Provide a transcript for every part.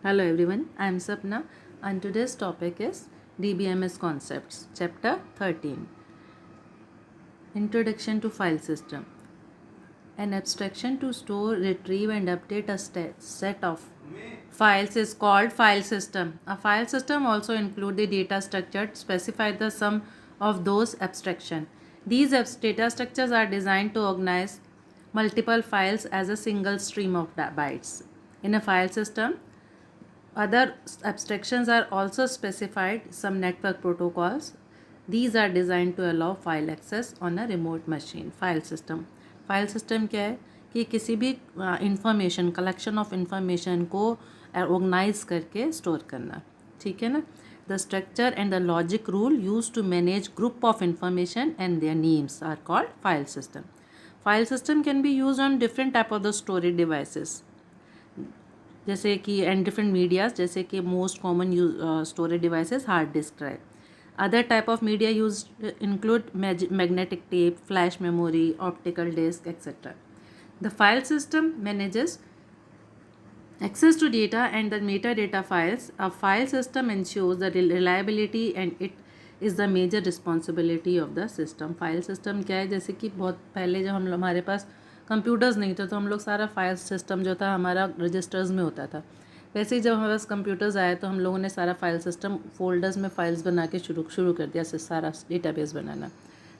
Hello everyone, I am Sapna and today's topic is DBMS Concepts, Chapter 13 Introduction to File System. An abstraction to store, retrieve, and update a set of files is called file system. A file system also includes the data structure specify the sum of those abstraction. These data structures are designed to organize multiple files as a single stream of bytes. In a file system, other abstractions are also specified, some network protocols. These are designed to allow file access on a remote machine. File system क्या है कि किसी भी information collection of information को organize करके store करना, ठीक है ना. The structure and the logic rule use to manage group of information and their names are called file system. File system can be use on different type of the storage devices जैसे कि and different medias जैसे कि most common storage devices hard disk drive. Other type of media use include magnetic tape, flash memory, optical disc etcetera. The file system manages access to data and the metadata files. A file system ensures the reliability and it is the major responsibility of the system. File system क्या है, जैसे कि बहुत पहले जब हमारे पास computers नहीं थे तो हम लोग सारा फाइल सिस्टम जो था हमारा रजिस्टर्स में होता था. वैसे ही जब हमारे पास कंप्यूटर्स आए तो हम लोगों ने सारा फाइल सिस्टम फोल्डर्स में फाइल्स बना के शुरू कर दिया. सारा डेटाबेस बनाना,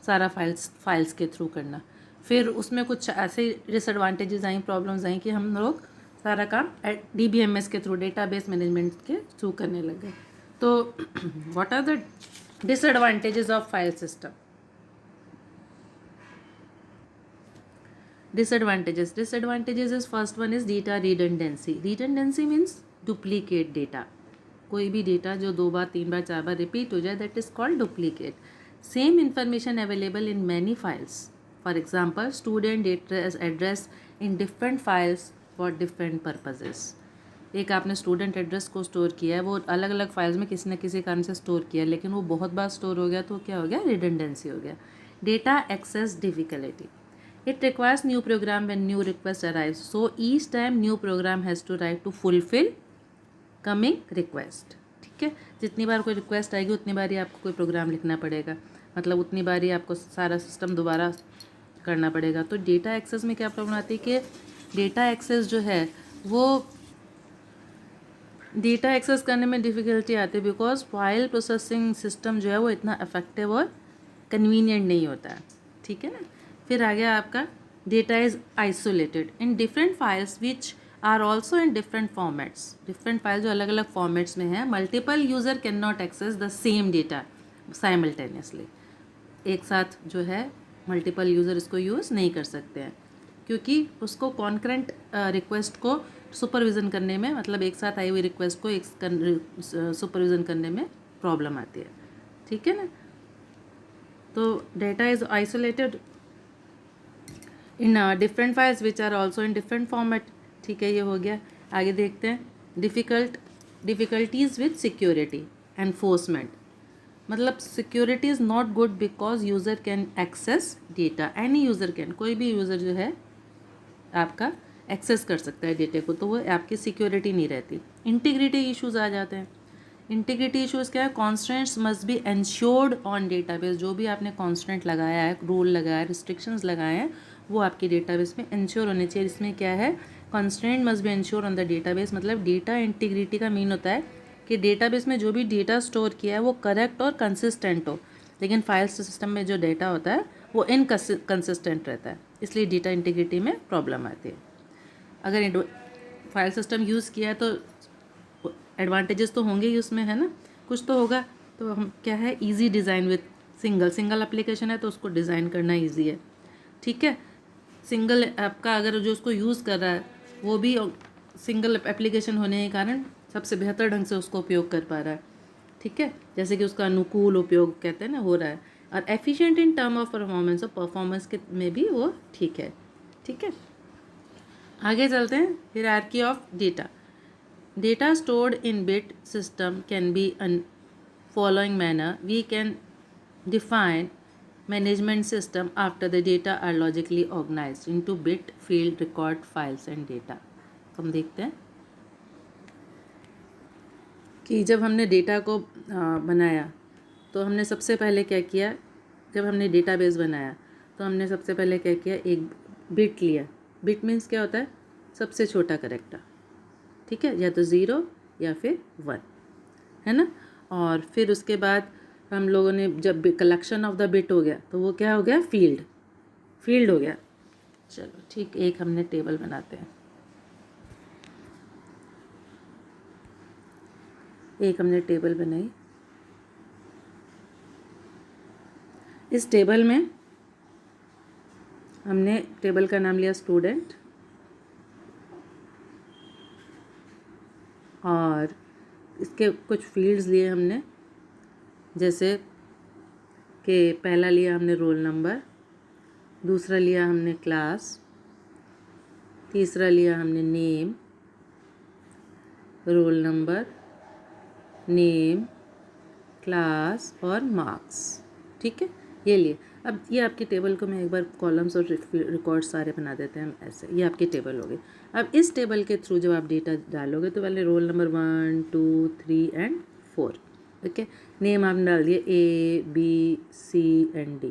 सारा फाइल्स के थ्रू करना. फिर उसमें कुछ ऐसे डिसएडवांटेजेस आई, प्रॉब्लम्स आई कि हम लोग सारा काम DBMS के थ्रू, डेटाबेस मैनेजमेंट के थ्रू करने लग गए. तो what are the disadvantages of file system? Disadvantages is first one is data redundancy. Redundancy means duplicate data. कोई भी डेटा जो 2 बार 3 बार 4 बार रिपीट हो जाए, that is called duplicate. Same information available in many files. For example, student address in different files for different purposes. एक आपने student address को store किया है, वो अलग अलग फाइल्स में किसी न किसी कारण से स्टोर किया है, लेकिन वो बहुत बार स्टोर हो गया तो क्या हो गया, रिडंडेंसी हो गया. Data access difficulty. It requires new program when new request arrives. So each time new program has to write to fulfill coming request. ठीक है, जितनी बार कोई रिक्वेस्ट आएगी उतनी बार ही आपको कोई प्रोग्राम लिखना पड़ेगा, मतलब उतनी बार ही आपको सारा सिस्टम दोबारा करना पड़ेगा. तो डेटा एक्सेस में क्या प्रॉब्लम आती है कि डेटा एक्सेस जो है वो डेटा एक्सेस करने में डिफ़िकल्टी आती है बिकॉज फाइल प्रोसेसिंग सिस्टम जो है वो इतना इफेक्टिव और कन्वीनियंट नहीं होता है. ठीक है ना. फिर आ गया आपका data is isolated in different files which are also in different formats. Different file जो अलग अलग फॉर्मेट्स में है, multiple user can not access the same data simultaneously. एक साथ जो है मल्टीपल यूज़र इसको यूज़ नहीं कर सकते हैं क्योंकि उसको कॉन्करेंट रिक्वेस्ट को सुपरविज़न करने में, मतलब एक साथ आई हुई रिक्वेस्ट को एक सुपरविज़न करने में प्रॉब्लम आती है. ठीक है ना. तो data is isolated in different files which are also in different format. ठीक है, ये हो गया. आगे देखते हैं डिफ़िकल्टीज़ विथ सिक्योरिटी एनफोर्समेंट. मतलब security is not good because user can access data. Any user can, कोई भी यूज़र जो है आपका एक्सेस कर सकता है डेटा को, तो वो आपकी सिक्योरिटी नहीं रहती. इंटीग्रिटी इश्यूज़ आ जाते हैं. इंटीग्रिटी इश्यूज़ क्या है, constants must be ensured on database. जो भी आपने कॉन्स्टेंट लगाया है, रूल लगाया है, रिस्ट्रिक्शंस लगाए हैं, वो आपकी डेटाबेस में इंश्योर होने चाहिए. इसमें क्या है, constant must be ensure on the database. मतलब डेटा इंटीग्रिटी का मीन होता है कि डेटाबेस में जो भी डेटा स्टोर किया है वो करेक्ट और कंसिस्टेंट हो. लेकिन फाइल सिस्टम में जो डेटा होता है वो इनकंसिस्टेंट रहता है, इसलिए डेटा इंटीग्रिटी में प्रॉब्लम आती है. अगर फाइल सिस्टम यूज़ किया है तो एडवांटेजेस तो होंगे ही उसमें, है ना, कुछ तो होगा. तो हम क्या है, easy design with single application है तो उसको डिज़ाइन करना इजी है. ठीक है. सिंगल आपका अगर जो उसको यूज़ कर रहा है वो भी सिंगल एप्लीकेशन होने के कारण सबसे बेहतर ढंग से उसको उपयोग कर पा रहा है. ठीक है, जैसे कि उसका अनुकूल उपयोग कहते हैं ना हो रहा है, और efficient in term of performance, और परफॉर्मेंस के में भी वो ठीक है. ठीक है, आगे चलते हैं. Hierarchy of data. Data stored in bit system can be in following manner. We can define management system after the data are logically organized into bit, field, record, files and data. हम देखते हैं. कि जब हमने data को बनाया तो हमने सबसे पहले क्या किया, जब हमने डेटाबेस बनाया तो हमने सबसे पहले क्या किया, एक बिट लिया। बिट मीन्स क्या होता है, सबसे छोटा कैरेक्टर, ठीक है, या तो 0 या फिर 1, है ना। और फिर उसके बाद हम लोगों ने जब कलेक्शन ऑफ द बिट हो गया तो वो क्या हो गया, फील्ड हो गया। चलो ठीक, एक हमने टेबल बनाते हैं। एक हमने टेबल बनाई। इस टेबल में हमने टेबल का नाम लिया स्टूडेंट, और इसके कुछ फील्ड्स लिए हमने, जैसे कि पहला लिया हमने रोल नंबर, दूसरा लिया हमने क्लास, तीसरा लिया हमने name, roll number, name, class और मार्क्स, ठीक है, ये लिए। अब ये आपकी टेबल को मैं एक बार कॉलम्स और रिकॉर्ड सारे बना देते हैं हम ऐसे, ये आपकी टेबल होगी। अब इस टेबल के थ्रू जब आप डेटा डालोगे तो पहले roll number 1 2 3 and 4, okay. Name आपने डाल दिए ABCD।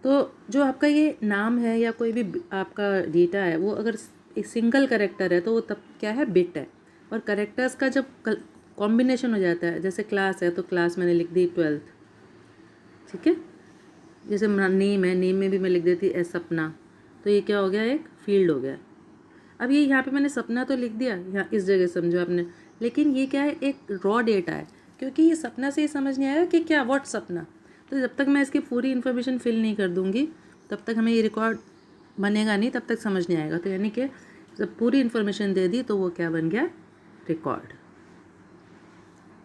तो जो आपका ये नाम है या कोई भी आपका डेटा है, वो अगर एक सिंगल करेक्टर है तो वो तब क्या है, बिट है। और करेक्टर्स का जब कॉम्बिनेशन हो जाता है, जैसे क्लास है तो क्लास मैंने लिख दी 12th, ठीक है। जैसे नेम है, नेम में भी मैं लिख देती एस सपना, तो ये क्या हो गया, एक फील्ड हो गया। अब ये यहाँ पे मैंने सपना तो लिख दिया, यहाँ इस जगह समझो आपने, लेकिन ये क्या है, एक रॉ डेटा है, क्योंकि ये सपना से ये समझ नहीं आएगा कि क्या व्हाट सपना। तो जब तक मैं इसकी पूरी इन्फॉर्मेशन फिल नहीं कर दूँगी तब तक हमें ये रिकॉर्ड बनेगा नहीं, तब तक समझ नहीं आएगा। तो यानी कि जब पूरी इन्फॉर्मेशन दे दी तो वो क्या बन गया, रिकॉर्ड,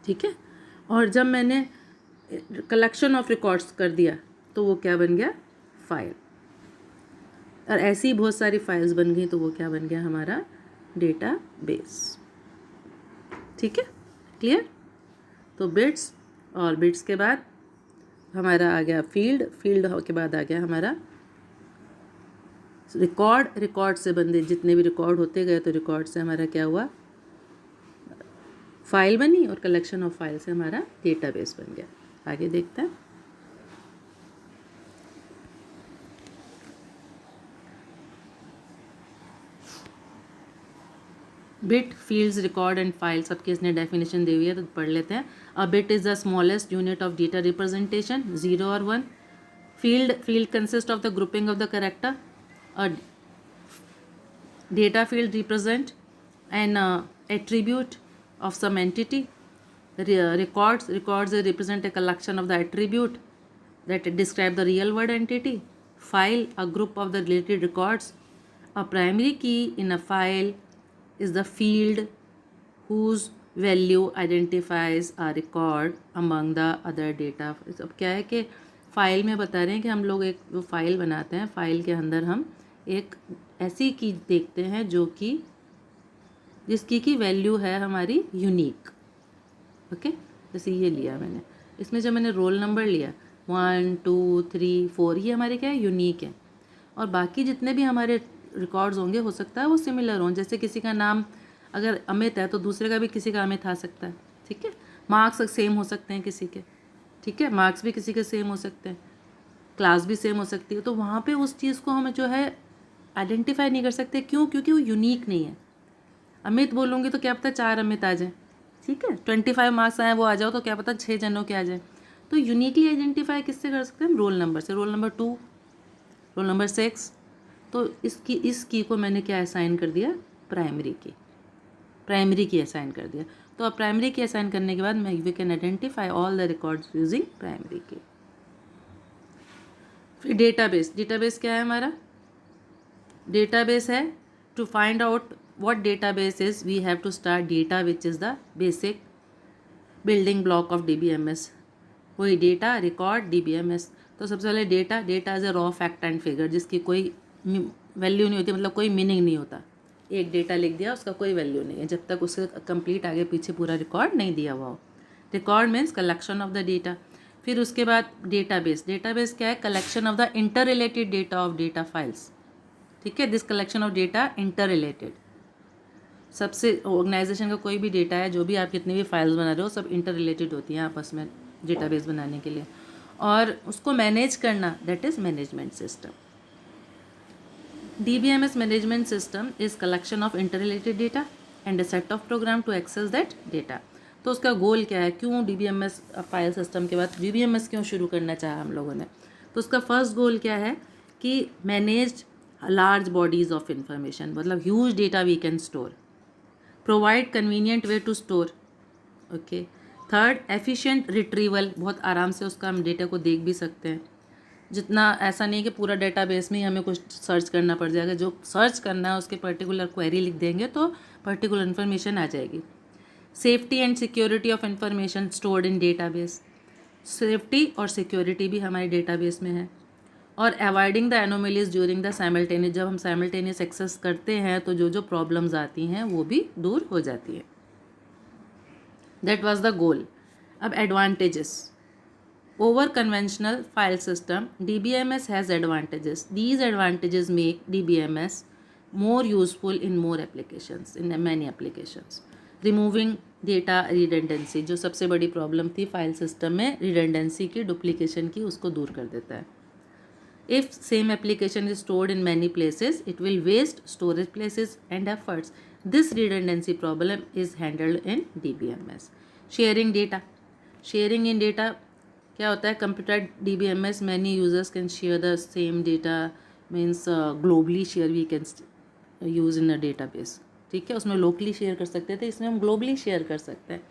ठीक है। और जब मैंने कलेक्शन ऑफ रिकॉर्ड्स कर दिया तो वो क्या बन गया, फाइल। और ऐसी ही बहुत सारी फाइल्स बन गई तो वो क्या बन गया, हमारा डेटा बेस, ठीक है, क्लियर। तो बिट्स, और बिट्स के बाद हमारा आ गया फील्ड, फील्ड के बाद आ गया हमारा रिकॉर्ड, रिकॉर्ड से बंदे जितने भी रिकॉर्ड होते गए तो रिकॉर्ड से हमारा क्या हुआ, फाइल बनी, और कलेक्शन ऑफ फाइल से हमारा डेटाबेस बन गया। आगे देखते हैं। Bit, fields, record and file, सबकी इसने डेफिनेशन दी हुई है तो पढ़ लेते हैं। A bit is the smallest unit of data representation, 0 और 1। Field consist of the grouping of the character. A data field represent an attribute of some entity. Records represent a collection of the attribute that describe the real world entity. File, a group of the related records. A primary key in a file is the field whose value identifies a record among the other data. अब क्या है कि file में बता रहे हैं कि हम लोग एक जो फ़ाइल बनाते हैं, फ़ाइल के अंदर हम एक ऐसी की देखते हैं जो कि जिसकी की वैल्यू है हमारी यूनिक, ओके। जैसे ये लिया मैंने, इसमें जब मैंने रोल नंबर लिया 1 2 3 4, ये हमारे क्या है, यूनिक है। और बाकी जितने भी हमारे रिकॉर्ड्स होंगे हो सकता है वो सिमिलर हों, जैसे किसी का नाम अगर अमित है तो दूसरे का भी किसी का अमित आ सकता है, ठीक है। मार्क्स सेम हो सकते हैं किसी के, ठीक है, मार्क्स भी किसी के सेम हो सकते हैं, क्लास भी सेम हो सकती है। तो वहाँ पे उस चीज़ को हम जो है आइडेंटिफाई नहीं कर सकते, क्यों, क्योंकि वो यूनिक नहीं है। अमित बोलूँगी तो क्या पता 4 अमित आ जाए, ठीक है, 25 मार्क्स आए वो आ जाओ तो क्या पता 6 जनों के आ जाए। तो यूनिकली आइडेंटिफाई किससे कर सकते हैं हम, रोल नंबर से, रोल नंबर 2, रोल नंबर 6। तो इस की को मैंने क्या असाइन कर दिया, प्राइमरी की असाइन कर दिया। तो अब प्राइमरी की असाइन करने के बाद मैं we can identify all the records using primary key. फिर डेटाबेस क्या है हमारा, डेटाबेस है to find out what database is, we have to start data which is the basic building block of DBMS। वही डेटा, रिकॉर्ड, DBMS। तो सबसे पहले data as a raw fact and figure, जिसकी कोई वैल्यू नहीं होती, मतलब कोई मीनिंग नहीं होता। एक डेटा लिख दिया, उसका कोई वैल्यू नहीं है जब तक उसका कंप्लीट आगे पीछे पूरा रिकॉर्ड नहीं दिया हुआ हो। Record means collection of the data. फिर उसके बाद डेटाबेस क्या है, collection of the inter related data of data files, ठीक है। This collection of data inter related, सबसे ऑर्गेनाइजेशन का कोई भी डेटा है, जो भी आप कितनी भी फाइल्स बना रहे हो, सब इंटर रिलेटेड होती हैं आपस में डेटाबेस बनाने के लिए, और उसको मैनेज करना, that is management system. DBMS management system is collection of interrelated data and a set of program to access that data. तो उसका गोल क्या है, क्यों DBMS फाइल सिस्टम के बाद DBMS क्यों शुरू करना चाहा हम लोगों ने. तो उसका फर्स्ट गोल क्या है कि manage large bodies of information, मतलब huge data we can store, provide convenient way to store. Okay. Third, efficient retrieval, बहुत आराम से उसका हम डेटा को देख भी सकते हैं. जितना ऐसा नहीं कि पूरा डेटाबेस में ही हमें कुछ सर्च करना पड़ जाएगा, जो सर्च करना है उसके पर्टिकुलर क्वेरी लिख देंगे तो पर्टिकुलर इन्फॉर्मेशन आ जाएगी. Safety and security of information stored in database, safety और सिक्योरिटी भी हमारे डेटाबेस में है. और avoiding the anomalies during the simultaneous, जब हम साइमल्टेनियस एक्सेस करते हैं तो जो जो प्रॉब्लम्स आती हैं वो भी दूर हो जाती हैं. That was the goal. अब advantages. Over conventional file system, DBMS has advantages. These advantages make DBMS more useful in more applications, in many applications. Removing data redundancy, जो सबसे बड़ी प्रॉब्लम थी फाइल सिस्टम में, redundancy की, duplication की, उसको दूर कर देता है. If same application is stored in many places, it will waste storage places and efforts. This redundancy problem is handled in DBMS. Sharing data. Sharing in data क्या होता है, computer DBMS many users can share the same data, means globally share we can use in a database. ठीक है, उसमें locally share कर सकते थे, इसमें हम ग्लोबली शेयर कर सकते हैं.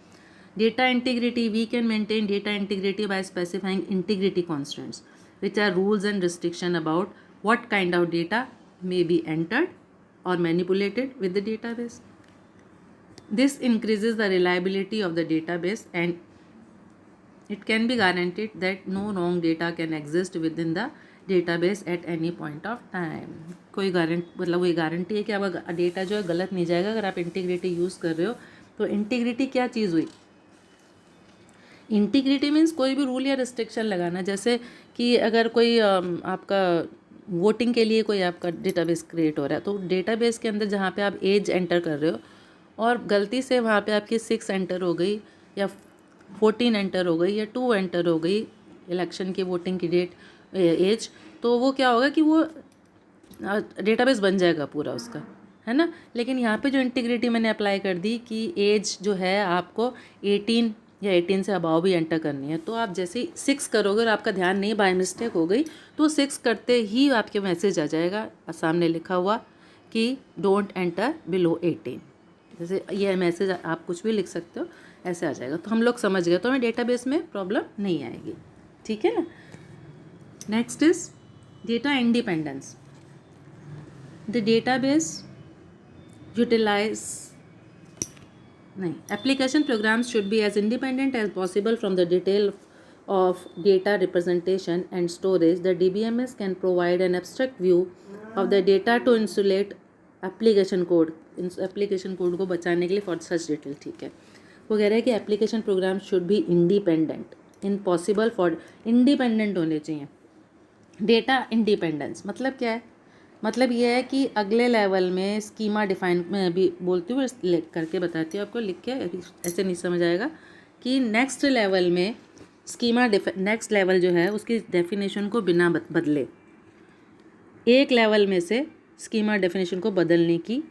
Data integrity, we can maintain data integrity by specifying integrity constants which are rules and restriction about what kind of data may be entered और manipulated with the database. This increases the reliability of the database and it can be guaranteed that no wrong data can exist within the database at any point of time. कोई मतलब वही guarantee है कि अब data जो है गलत नहीं जाएगा अगर आप इंटीग्रिटी यूज़ कर रहे हो. तो इंटीग्रिटी क्या चीज़ हुई, इंटीग्रिटी मीन्स कोई भी रूल या रिस्ट्रिक्शन लगाना. जैसे कि अगर कोई आपका वोटिंग के लिए कोई आपका डेटाबेस क्रिएट हो रहा है, तो डेटाबेस के अंदर जहाँ पे आप एज एंटर कर रहे हो और गलती से वहाँ पे आपकी 6 एंटर हो गई या 14 एंटर हो गई या 2 एंटर हो गई इलेक्शन की वोटिंग की डेट एज, तो वो क्या होगा कि वो डेटाबेस बन जाएगा पूरा उसका, है ना. लेकिन यहाँ पे जो इंटीग्रिटी मैंने अप्लाई कर दी कि एज जो है आपको 18 या 18 से अबाव भी एंटर करनी है, तो आप जैसे ही 6 करोगे और आपका ध्यान नहीं, बाय मिस्टेक हो गई, तो 6 करते ही आपके मैसेज आ जाएगा सामने लिखा हुआ कि डोंट एंटर बिलो 18. जैसे ये मैसेज आप कुछ भी लिख सकते हो, ऐसे आ जाएगा, तो हम लोग समझ गए, तो हमें डेटाबेस में प्रॉब्लम नहीं आएगी. ठीक है ना. Next is data independence. The database utilise नहीं, application programs should be as independent as possible from the detail of data representation and storage. The DBMS can provide an abstract view of the data to insulate application code. Application code को बचाने के लिए for such detail. ठीक है, वो कह रहा है कि application program should be independent, in possible for independent होने चाहिए. डेटा इंडिपेंडेंस मतलब क्या है, मतलब ये है कि अगले लेवल में स्कीमा डिफाइन, मैं अभी बोलती हूँ लिख करके बताती हूँ आपको, लिख के ऐसे नहीं समझ आएगा, कि नेक्स्ट लेवल में स्कीमा नेक्स्ट लेवल जो है उसकी डेफिनेशन को बिना बदले एक लेवल में से स्कीमा डेफिनेशन को बदलने की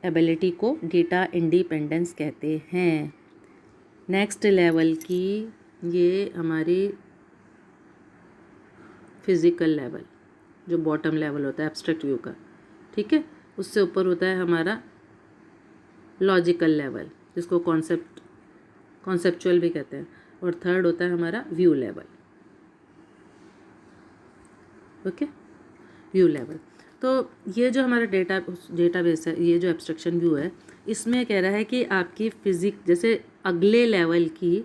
एबिलिटी को डेटा इंडिपेंडेंस कहते हैं. नेक्स्ट लेवल की ये हमारी फिज़िकल लेवल, जो बॉटम लेवल होता है एब्स्ट्रैक्ट व्यू का, ठीक है, उससे ऊपर होता है हमारा लॉजिकल लेवल, जिसको कॉन्सेप्चुअल भी कहते हैं, और थर्ड होता है हमारा view level. Okay, view level. तो ये जो हमारा डेटाबेस है, ये जो एब्स्ट्रैक्शन व्यू है, इसमें कह रहा है कि आपकी जैसे अगले लेवल की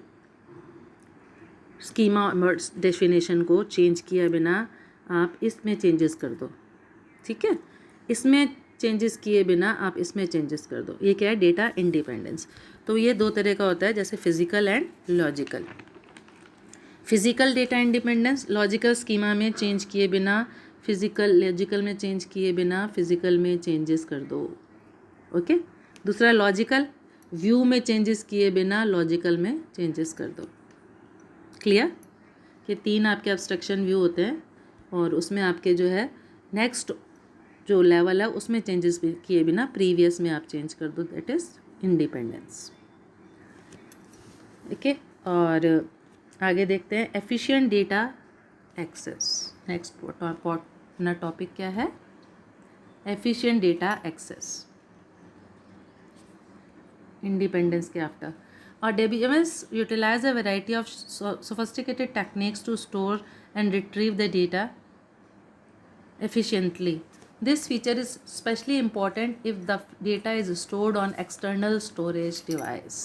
स्कीमा डेफिनेशन को चेंज किए बिना आप इसमें चेंजेस कर दो. ठीक है, इसमें चेंजेस किए बिना आप इसमें चेंजेस कर दो. ये क्या है, डेटा इंडिपेंडेंस. तो ये दो तरह का होता है, जैसे physical and logical. Physical data independence, logical schema में चेंज किए बिना, लॉजिकल में चेंज किए बिना फिजिकल में चेंजेस कर दो. ओके, दूसरा लॉजिकल, व्यू में चेंजेस किए बिना लॉजिकल में चेंजेस कर दो। क्लियर? कि 3 आपके एब्स्ट्रैक्शन व्यू होते हैं और उसमें आपके जो है नेक्स्ट जो लेवल है उसमें चेंजेस भी किए बिना प्रीवियस में आप चेंज कर दो, दैट इज़ इंडिपेंडेंस। ओके, और आगे देखते हैं एफिशिएंट डेटा एक्सेस। नेक्स्ट अपना टॉपिक क्या है? एफिशिएंट डेटा एक्सेस, independence के after. Or DBMS utilize a variety of sophisticated techniques to store and retrieve the data efficiently. This feature is especially important if the data is stored on external storage device.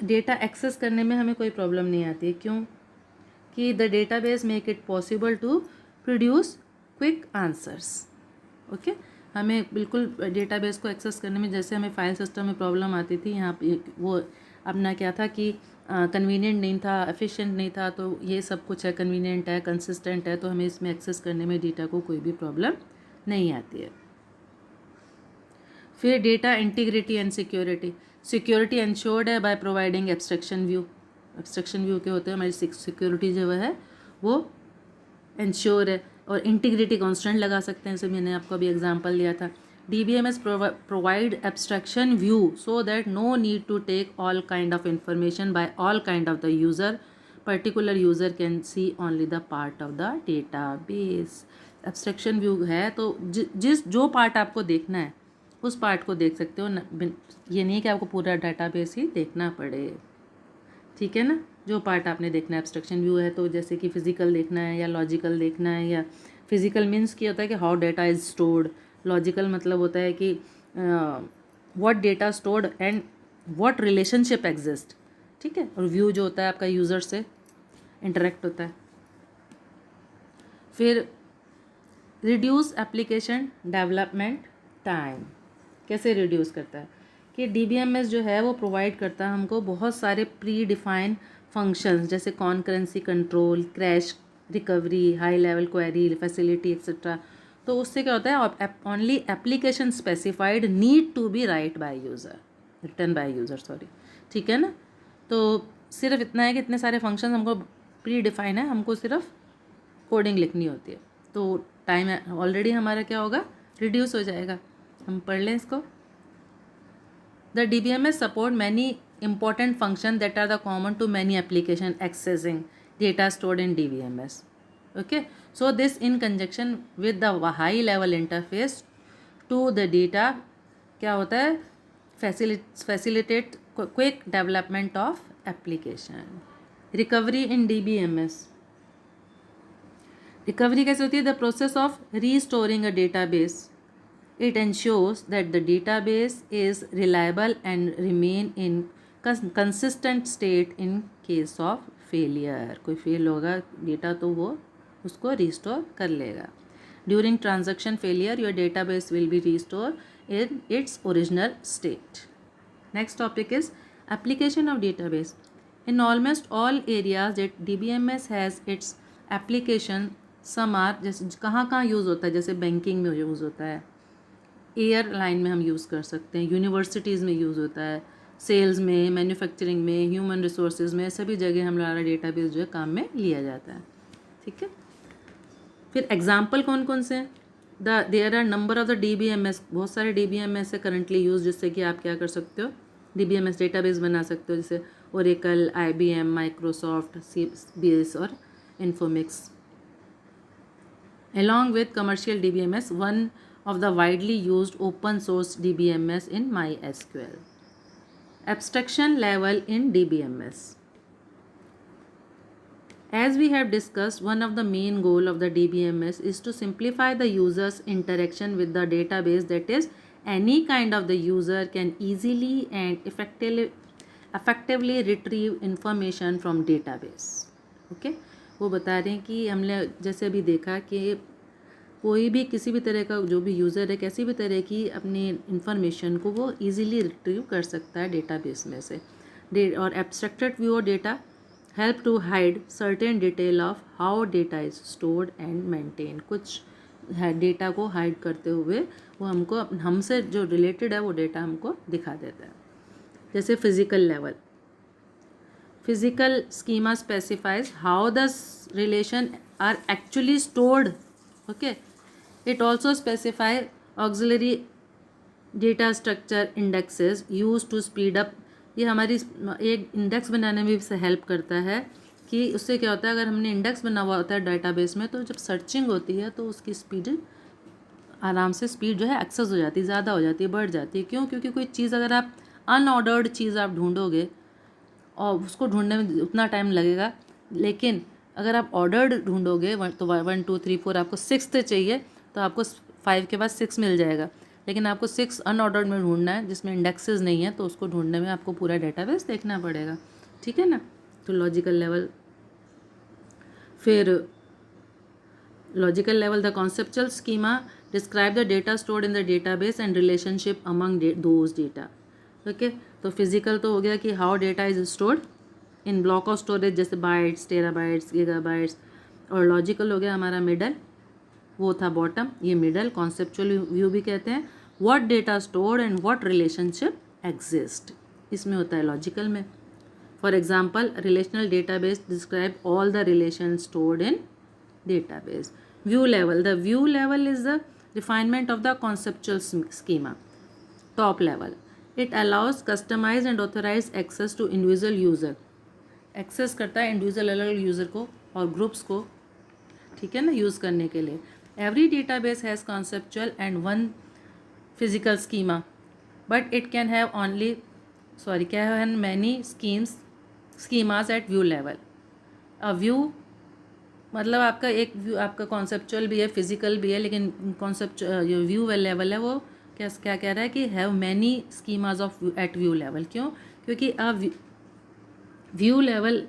Data access करने में हमें कोई problem नहीं आती है, क्यों? कि the database make it possible to produce quick answers. Okay, हमें बिल्कुल डेटाबेस को एक्सेस करने में, जैसे हमें फाइल सिस्टम में प्रॉब्लम आती थी, यहाँ पे वो अपना क्या था कि कन्वीनियंट नहीं था, एफिशिएंट नहीं था, तो ये सब कुछ है, कन्वीनियंट है, कंसिस्टेंट है, तो हमें इसमें एक्सेस करने में डेटा को कोई भी प्रॉब्लम नहीं आती है। फिर data integrity and security. Security insured है by providing abstraction view. Abstraction view के होते हैं, हमारी सिक्योरिटी जो है वो इंश्योर है, और इंटीग्रिटी कांस्टेंट लगा सकते हैं, जैसे मैंने आपको अभी एग्जांपल दिया था। DBMS provide abstraction view so that no need to take all kind of information by all kind of the user. Particular user can see only the part of the database. Abstraction view है तो जिस जो part आपको देखना है उस part को देख सकते हो, ये नहीं कि आपको पूरा डाटाबेस ही देखना पड़े। ठीक है ना? जो पार्ट आपने देखना है, एब्स्ट्रैक्शन व्यू है तो जैसे कि फिजिकल देखना है या लॉजिकल देखना है, या फिजिकल मीन्स क्या होता है कि how data is stored, logical मतलब होता है कि what data stored and what relationship exist. ठीक है, और व्यू जो होता है आपका यूज़र से इंटरेक्ट होता है। फिर रिड्यूस एप्लीकेशन डेवलपमेंट टाइम। कैसे रिड्यूस करता है कि DBMS जो है वो प्रोवाइड करता है हमको बहुत सारे प्री डिफाइन फंक्शंस, जैसे concurrency control, crash recovery, high level query facility etcetera. तो उससे क्या होता है, only application specified need to be write by user, written by user, sorry. ठीक है ना? तो सिर्फ इतना है कि इतने सारे फंक्शन हमको प्री डिफाइन है, हमको सिर्फ कोडिंग लिखनी होती है, तो टाइम ऑलरेडी हमारा क्या होगा, रिड्यूस हो जाएगा। हम पढ़ लें इसको। The DBMS support many important functions that are the common to many application accessing data stored in DBMS. Okay, so this in conjunction with the high level interface to the data क्या होता है, facilitate quick development of application. Recovery in DBMS. Recovery कैसे होती है? The process of restoring a database. It ensures that the database is reliable and remain in consistent state in case of failure. कोई fail होगा data तो वो उसको restore कर लेगा। During transaction failure, your database will be restored in its original state. Next topic is application of database. In almost all areas that DBMS has its application, some are जैसे कहाँ use होता है, जैसे banking में use होता है, airline में हम यूज़ कर सकते हैं, यूनिवर्सिटीज़ में यूज़ होता है, सेल्स में, मैन्युफैक्चरिंग में, ह्यूमन रिसोर्सेज में, सभी जगह हमारा डेटाबेस जो है काम में लिया जाता है। ठीक है, फिर एग्जांपल कौन कौन से हैं? There are number of the DBMS, बहुत सारे DBMS है करंटली यूज, जिससे कि आप क्या कर सकते हो, DBMS डेटाबेस बना सकते हो, जैसे ओरेकल, IBM, माइक्रोसॉफ्ट, CBS और इन्फोमिक्स। Along with commercial DBMS, one of the widely used open source DBMS in MySQL. Abstraction level in DBMS. As we have discussed, one of the main goal of the DBMS is to simplify the user's interaction with the database. That is, any kind of the user can easily and effectively retrieve information from database. Okay? वो बता रहे हैं कि हमने जैसे अभी देखा कि कोई भी किसी भी तरह का जो भी यूज़र है, किसी भी तरह की अपनी इंफॉर्मेशन को वो इजीली रिट्रीव कर सकता है डेटाबेस में से। और abstracted view of data help to hide certain detail of how data is stored and maintain. कुछ डेटा को हाइड करते हुए वो हमको हमसे जो रिलेटेड है वो डेटा हमको दिखा देता है। जैसे physical level, physical schema specifies how the relation are actually stored, okay. It also specify auxiliary data structure indexes use to speed up. ये हमारी एक इंडेक्स बनाने में भी हेल्प करता है कि उससे क्या होता है, अगर हमने इंडेक्स बना हुआ होता है डाटाबेस में तो जब सर्चिंग होती है तो उसकी स्पीड आराम से स्पीड जो है एक्सेस हो जाती है, ज़्यादा हो जाती है, बढ़ जाती है। क्यों? क्योंकि कोई चीज़ अगर आप अनऑर्डर्ड चीज़ आप ढूंढोगे और उसको ढूंढने में उतना टाइम लगेगा, लेकिन अगर आप ऑर्डर्ड ढूंढोगे तो 1 2 3 4 आपको 6th चाहिए तो आपको 5 के बाद 6 मिल जाएगा, लेकिन आपको 6 अनऑर्डर्ड में ढूंढना है जिसमें इंडेक्सेस नहीं है, तो उसको ढूंढने में आपको पूरा डेटाबेस देखना पड़ेगा, ठीक है ना। तो लॉजिकल लेवल, फिर logical level, the conceptual schema describe the data stored in the database and relationship among those data, okay. तो फिजिकल तो हो गया कि how data is stored in block of storage, जैसे बाइट्स, टेराबाइट्स, गीगाबाइट्स। और logical हो गया हमारा मिडल, वो था बॉटम, ये मिडल। कॉन्सेप्चुअल व्यू भी कहते हैं, what data stored and what relationship exist, इसमें होता है लॉजिकल में। For example, relational database describe all the relation stored in database. View level, the view level is the refinement of the conceptual schema. Top level, it allows customize and authorize access to individual user, access करता है individual अलग user को और groups को, ठीक है ना, use करने के लिए। Every database has conceptual and one physical schema, but it can have only can have many schemas at view level. A view मतलब आपका एक व्यू, आपका कॉन्सेप्चुअल भी है, फिजिकल भी है, लेकिन कॉन्सेप्ट जो व्यू लेवल है वो क्या क्या कह रहा है कि have many schemas of at view level. क्यों? क्योंकि a view level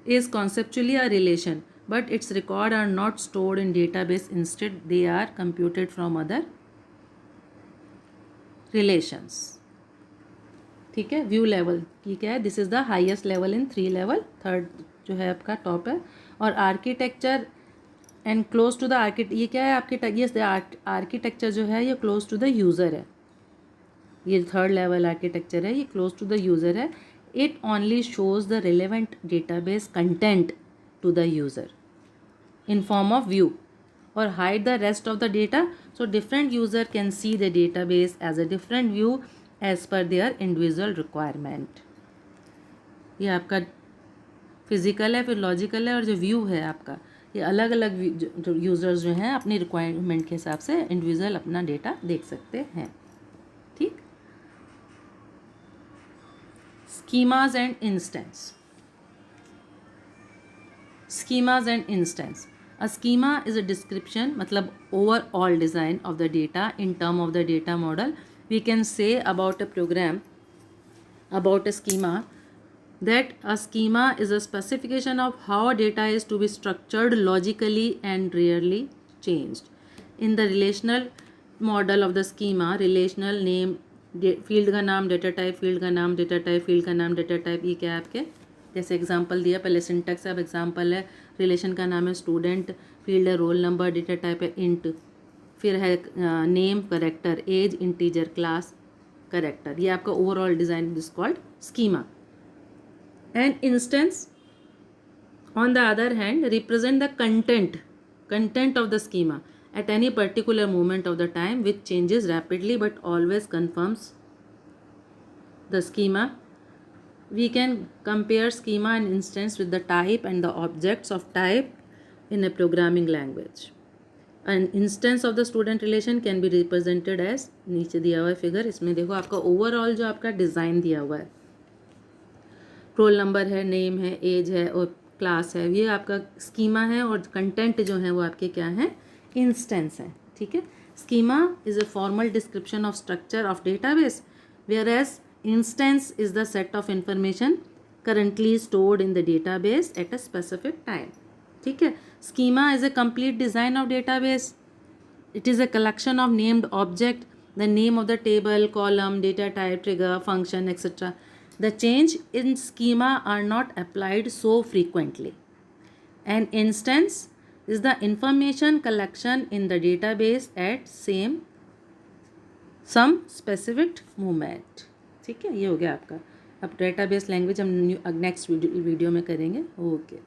is conceptually a relation, but its record are not stored in database. Instead, they are computed from other relations. ठीक है, व्यू लेवल की क्या है, this is the highest level in 3 level, third जो है आपका top है। और architecture and close to the ये क्या है आपकी, ये आर्किटेक्चर जो है ये क्लोज टू द यूज़र है, ये थर्ड लेवल आर्किटेक्चर है, ये क्लोज टू द यूज़र है। It only shows the relevant database content to the user in form of view or hide the rest of the data, so different user can see the database as a different view as per their individual requirement। ये आपका physical है, फिर logical है, और जो view है आपका ये अलग अलग यूज़र्स जो हैं अपनी रिक्वायरमेंट के हिसाब से इंडिविजुअल अपना डेटा देख सकते हैं, ठीक। Schemas and instance. Schemas and instance. A schema is a description, मतलब overall design of the data in term of the data model. We can say about a program, about a schema, that a schema is a specification of how data is to be structured logically and rarely changed. In the relational model of the schema, relational name, field का नाम, data type, field का नाम, data type, field का नाम, data type, ये क्या है आपके, जैसे एग्जांपल दिया पहले सिंटैक्स है, अब एग्जांपल है, रिलेशन का नाम है स्टूडेंट, फील्ड है रोल नंबर, डेटा टाइप है इंट, फिर है name character, age integer, class character, ये आपका overall design is called schema. And instance on the other hand represent the content of the schema at any particular moment of the time, which changes rapidly but always confirms the schema. We can compare schema and instance with the type and the objects of type in a programming language. An instance of the student relation can be represented as, नीचे दिया हुआ है figure, इसमें देखो आपका overall जो आपका design दिया हुआ है, रोल नंबर है, नेम है, एज है और क्लास है, ये आपका स्कीमा है, और कंटेंट जो है वो आपके क्या हैं, इंस्टेंस है, ठीक है। Schema is a formal description of structure of database, whereas instance is the set of information currently stored in the database at a specific time, ठीक है। Schema is a complete design of database, it is a collection of named object, the name of the table, column, data type, trigger, function, etcetera. The change in schema are not applied so frequently. An instance is the information collection in the database at some specific moment. ठीक है, ये हो गया आपका। अब database language हम next video में करेंगे। ओके।